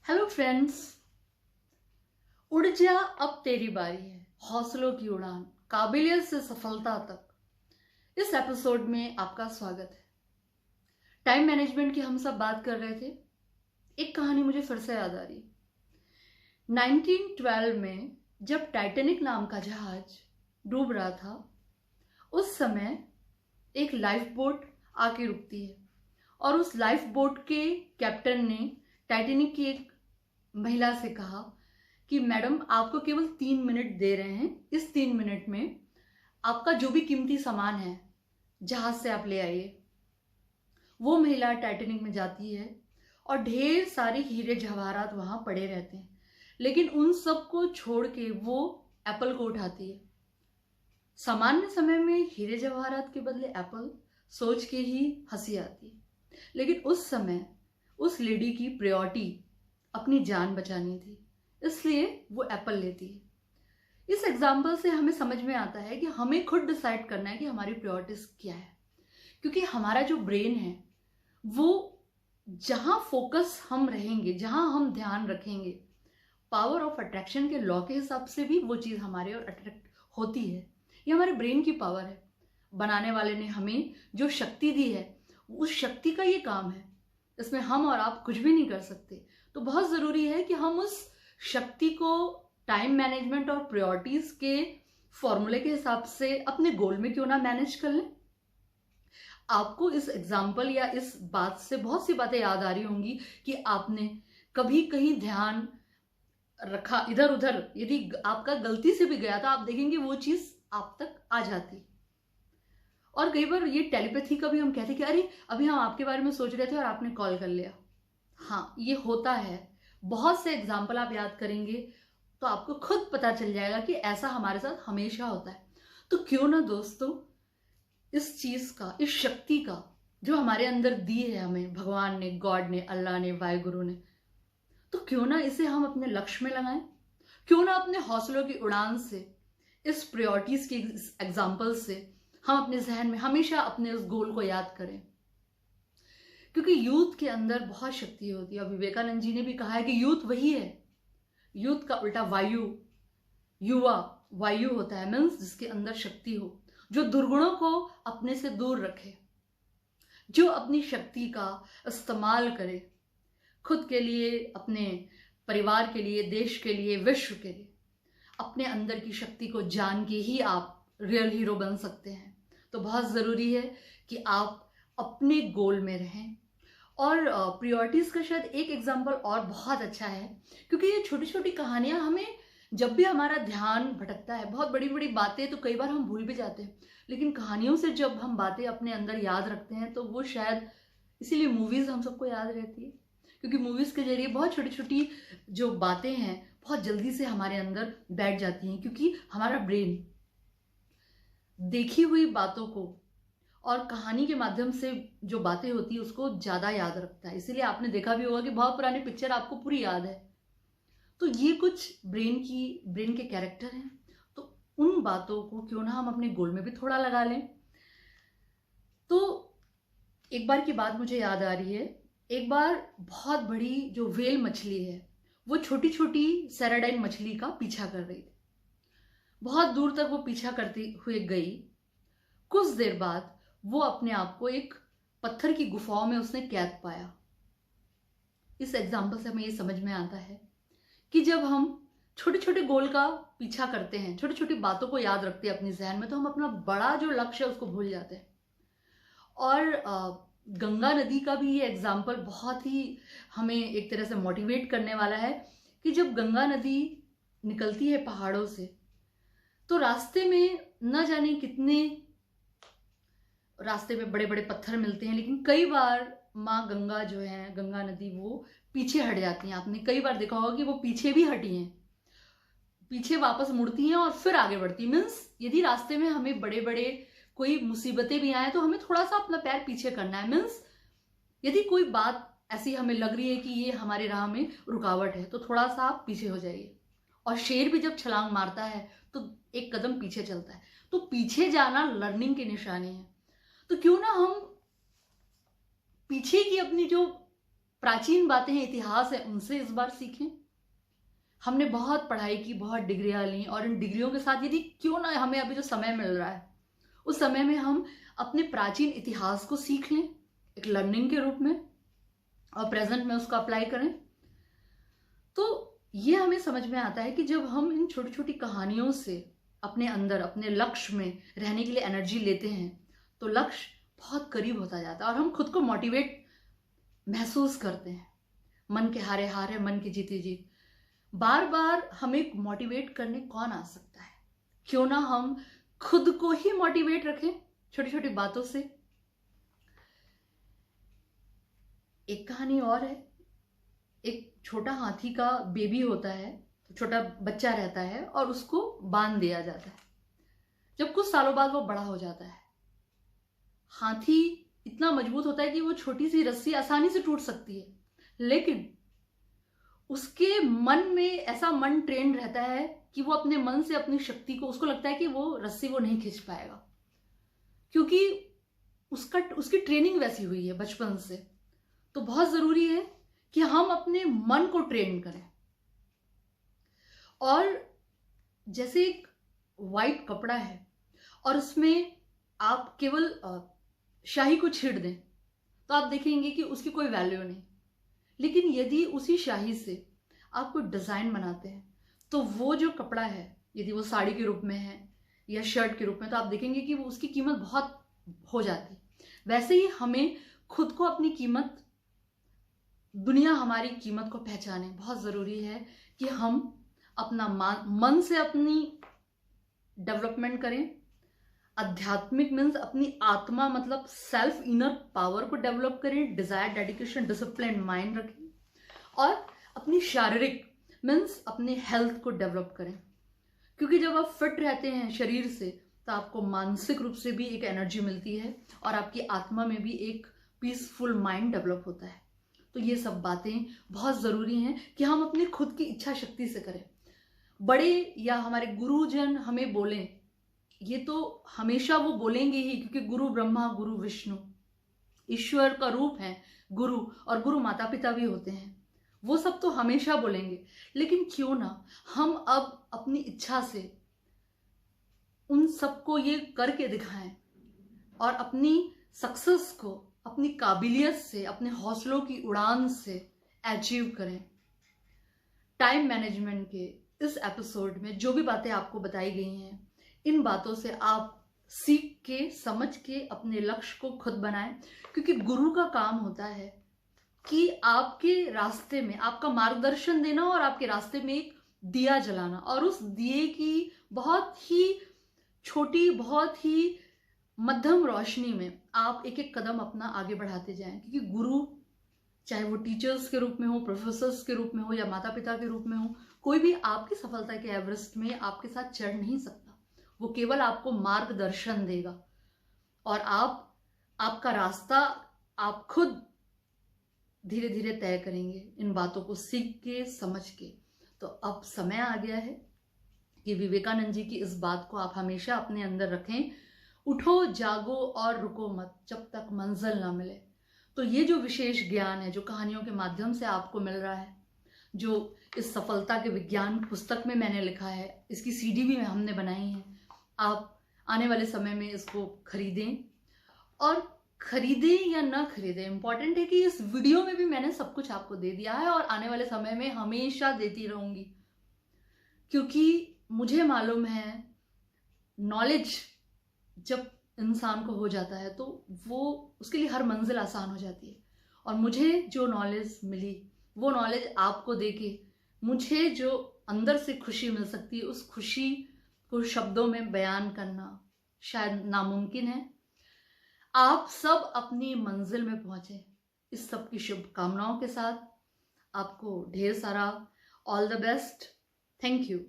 Hello friends. उड़ जा अब तेरी बारी है, हौसलों की उड़ान, काबिलियत से सफलता तक। इस एपिसोड में आपका स्वागत है। टाइम मैनेजमेंट की हम सब बात कर रहे थे। एक कहानी मुझे फिर से याद आ रही। 1912 में जब टाइटैनिक नाम का जहाज डूब रहा था, उस समय एक लाइफ बोट आके रुकती है और उस लाइफ बोट के कैप्टन ने टाइटैनिक की एक महिला से कहा कि मैडम, आपको केवल 3 मिनट दे रहे हैं। इस 3 मिनट में आपका जो भी कीमती सामान है जहाज से आप ले आइए। वो महिला टाइटैनिक में जाती है और ढेर सारे हीरे जवाहरात वहां पड़े रहते हैं, लेकिन उन सब को छोड़ के वो एप्पल को उठाती है। सामान्य समय में हीरे जवाहरात के बदले एप्पल सोच के ही हंसी आती है, लेकिन उस समय उस लेडी की प्रायोरिटी अपनी जान बचानी थी, इसलिए वो एप्पल लेती है। इस एग्जाम्पल से हमें समझ में आता है कि हमें खुद डिसाइड करना है कि हमारी प्रायोरिटीज क्या है, क्योंकि हमारा जो ब्रेन है वो जहां फोकस हम रहेंगे, जहां हम ध्यान रखेंगे, पावर ऑफ अट्रैक्शन के लॉ के हिसाब से भी वो चीज हमारे और अट्रैक्ट होती है। ये हमारे ब्रेन की पावर है। बनाने वाले ने हमें जो शक्ति दी है, उस शक्ति का ये काम है। इसमें हम और आप कुछ भी नहीं कर सकते। तो बहुत जरूरी है कि हम उस शक्ति को टाइम मैनेजमेंट और प्रायोरिटीज के फॉर्मूले के हिसाब से अपने गोल में क्यों ना मैनेज कर लें। आपको इस एग्जाम्पल या इस बात से बहुत सी बातें याद आ रही होंगी कि आपने कभी कहीं ध्यान रखा इधर उधर, यदि आपका गलती से भी गया तो आप देखेंगे वो चीज आप तक आ जाती। और कई बार ये टेलीपैथी का भी हम कहते कि अरे अभी हम आपके बारे में सोच रहे थे और आपने कॉल कर लिया। हाँ, ये होता है। बहुत से एग्जाम्पल आप याद करेंगे तो आपको खुद पता चल जाएगा कि ऐसा हमारे साथ हमेशा होता है। तो क्यों ना दोस्तों, इस चीज का, इस शक्ति का जो हमारे अंदर दी है हमें भगवान ने, गॉड ने, अल्लाह ने, वाहिगुरु ने, तो क्यों ना इसे हम अपने लक्ष्य में लगाएं। क्यों ना अपने हौसलों की उड़ान से, इस प्रायोरिटीज की एग्जाम्पल से हम अपने जहन में हमेशा अपने उस गोल को याद करें, क्योंकि यूथ के अंदर बहुत शक्ति होती है। और विवेकानंद जी ने भी कहा है कि यूथ वही है, यूथ का उल्टा वायु, युवा वायु होता है, मीन्स जिसके अंदर शक्ति हो, जो दुर्गुणों को अपने से दूर रखे, जो अपनी शक्ति का इस्तेमाल करे खुद के लिए, अपने परिवार के लिए, देश के लिए, विश्व के लिए। अपने अंदर की शक्ति को जान के ही आप रियल हीरो बन सकते हैं। तो बहुत जरूरी है कि आप अपने गोल में रहें। और प्रायोरिटीज का शायद एक एग्जांपल और बहुत अच्छा है, क्योंकि ये छोटी छोटी कहानियां हमें, जब भी हमारा ध्यान भटकता है, बहुत बड़ी बड़ी बातें तो कई बार हम भूल भी जाते हैं, लेकिन कहानियों से जब हम बातें अपने अंदर याद रखते हैं तो वो शायद, इसीलिए मूवीज हम सबको याद रहती है, क्योंकि मूवीज के जरिए बहुत छोटी छोटी जो बातें हैं बहुत जल्दी से हमारे अंदर बैठ जाती हैं, क्योंकि हमारा ब्रेन देखी हुई बातों को और कहानी के माध्यम से जो बातें होती है उसको ज्यादा याद रखता है। इसीलिए आपने देखा भी होगा कि बहुत पुरानी पिक्चर आपको पूरी याद है। तो ये कुछ ब्रेन के कैरेक्टर हैं। तो उन बातों को क्यों ना हम अपने गोल में भी थोड़ा लगा लें। तो एक बार की बात मुझे याद आ रही है। एक बार बहुत बड़ी जो व्हेल मछली है वो छोटी छोटी सेराडाइन मछली का पीछा कर रही थी। बहुत दूर तक वो पीछा करती हुए गई। कुछ देर बाद वो अपने आप को एक पत्थर की गुफाओं में उसने कैद पाया। इस एग्जाम्पल से हमें ये समझ में आता है कि जब हम छोटे छोटे गोल का पीछा करते हैं, छोटी छोटी बातों को याद रखते हैं अपने जहन में, तो हम अपना बड़ा जो लक्ष्य है उसको भूल जाते हैं। और गंगा नदी का भी ये एग्जाम्पल बहुत ही हमें एक तरह से मोटिवेट करने वाला है कि जब गंगा नदी निकलती है पहाड़ों से, तो रास्ते में न जाने कितने रास्ते में बड़े बड़े पत्थर मिलते हैं, लेकिन कई बार माँ गंगा जो है, गंगा नदी, वो पीछे हट जाती हैं। आपने कई बार देखा होगा कि वो पीछे भी हटी हैं, पीछे वापस मुड़ती हैं और फिर आगे बढ़ती हैं। मीन्स यदि रास्ते में हमें बड़े बड़े कोई मुसीबतें भी आए तो हमें थोड़ा सा अपना पैर पीछे करना है। मीन्स यदि कोई बात ऐसी हमें लग रही है कि ये हमारे राह में रुकावट है, तो थोड़ा सा आप पीछे हो जाइए। और शेर भी जब छलांग मारता है तो एक कदम पीछे चलता है। तो पीछे जाना लर्निंग की निशानी है। तो क्यों ना हम पीछे की अपनी जो प्राचीन बातें हैं, इतिहास है, उनसे इस बार सीखें। हमने बहुत पढ़ाई की, बहुत डिग्रियां ली, और इन डिग्रियों के साथ यदि क्यों ना हमें अभी जो समय मिल रहा है उस समय में हम अपने प्राचीन इतिहास को सीख लें एक लर्निंग के रूप में, और प्रेजेंट में उसको अप्लाई करें। तो ये हमें समझ में आता है कि जब हम इन छोटी छोटी कहानियों से अपने अंदर अपने लक्ष्य में रहने के लिए एनर्जी लेते हैं तो लक्ष्य बहुत करीब होता जाता है और हम खुद को मोटिवेट महसूस करते हैं। मन के हारे हार है, मन की जीती जीत। बार बार हमें मोटिवेट करने कौन आ सकता है? क्यों ना हम खुद को ही मोटिवेट रखें छोटी छोटी बातों से। एक कहानी और है। एक छोटा हाथी का बेबी होता है, छोटा बच्चा रहता है और उसको बांध दिया जाता है। जब कुछ सालों बाद वो बड़ा हो जाता है, हाथी इतना मजबूत होता है कि वो छोटी सी रस्सी आसानी से टूट सकती है, लेकिन उसके मन में ऐसा मन ट्रेंड रहता है कि वो अपने मन से अपनी शक्ति को, उसको लगता है कि वो रस्सी वो नहीं खींच पाएगा, क्योंकि उसकी ट्रेनिंग वैसी हुई है बचपन से। तो बहुत जरूरी है कि हम अपने मन को ट्रेन करें। और जैसे एक वाइट कपड़ा है और उसमें आप केवल शाही को छीड़ दें तो आप देखेंगे कि उसकी कोई वैल्यू नहीं। लेकिन यदि उसी शाही से आप कोई डिजाइन बनाते हैं तो वो जो कपड़ा है, यदि वो साड़ी के रूप में है या शर्ट के रूप में, तो आप देखेंगे कि वो उसकी कीमत बहुत हो जाती। वैसे ही हमें खुद को, अपनी कीमत, दुनिया हमारी कीमत को पहचाने। बहुत जरूरी है कि हम अपना मन से अपनी डेवलपमेंट करें। आध्यात्मिक मीन्स अपनी आत्मा, मतलब सेल्फ इनर पावर को डेवलप करें। डिजायर, डेडिकेशन, डिसिप्लिन माइंड रखें। और अपनी शारीरिक मीन्स अपने हेल्थ को डेवलप करें, क्योंकि जब आप फिट रहते हैं शरीर से तो आपको मानसिक रूप से भी एक एनर्जी मिलती है और आपकी आत्मा में भी एक पीसफुल माइंड डेवलप होता है। तो ये सब बातें बहुत जरूरी हैं कि हम अपनी खुद की इच्छा शक्ति से करें। बड़े या हमारे गुरुजन हमें बोलें, ये तो हमेशा वो बोलेंगे ही, क्योंकि गुरु ब्रह्मा गुरु विष्णु, ईश्वर का रूप है गुरु, और गुरु माता पिता भी होते हैं। वो सब तो हमेशा बोलेंगे, लेकिन क्यों ना हम अब अपनी इच्छा से उन सबको ये करके दिखाएं और अपनी सक्सेस को अपनी काबिलियत से, अपने हौसलों की उड़ान से अचीव करें। टाइम मैनेजमेंट के इस एपिसोड में जो भी बातें आपको बताई गई हैं, इन बातों से आप सीख के, समझ के अपने लक्ष्य को खुद बनाएं, क्योंकि गुरु का काम होता है कि आपके रास्ते में आपका मार्गदर्शन देना और आपके रास्ते में एक दिया जलाना, और उस दिए की बहुत ही छोटी, बहुत ही मध्यम रोशनी में आप एक एक कदम अपना आगे बढ़ाते जाएं। क्योंकि गुरु, चाहे वो टीचर्स के रूप में हो, प्रोफेसर्स के रूप में हो या माता पिता के रूप में हो, कोई भी आपकी सफलता के एवरेस्ट में आपके साथ चढ़ नहीं सकता। वो केवल आपको मार्गदर्शन देगा और आपका रास्ता आप खुद धीरे धीरे तय करेंगे, इन बातों को सीख के, समझ के। तो अब समय आ गया है कि विवेकानंद जी की इस बात को आप हमेशा अपने अंदर रखें, उठो जागो और रुको मत जब तक मंजिल ना मिले। तो ये जो विशेष ज्ञान है, जो कहानियों के माध्यम से आपको मिल रहा है, जो इस सफलता के विज्ञान पुस्तक में मैंने लिखा है, इसकी सीडी भी हमने बनाई है, आप आने वाले समय में इसको खरीदें। और खरीदें या ना खरीदें, इंपॉर्टेंट है कि इस वीडियो में भी मैंने सब कुछ आपको दे दिया है और आने वाले समय में हमेशा देती रहूंगी, क्योंकि मुझे मालूम है नॉलेज जब इंसान को हो जाता है तो वो, उसके लिए हर मंजिल आसान हो जाती है। और मुझे जो नॉलेज मिली, वो नॉलेज आपको देके मुझे जो अंदर से खुशी मिल सकती है, उस खुशी को शब्दों में बयान करना शायद नामुमकिन है। आप सब अपनी मंजिल में पहुंचे, इस सब की शुभकामनाओं के साथ आपको ढेर सारा all the best. Thank you.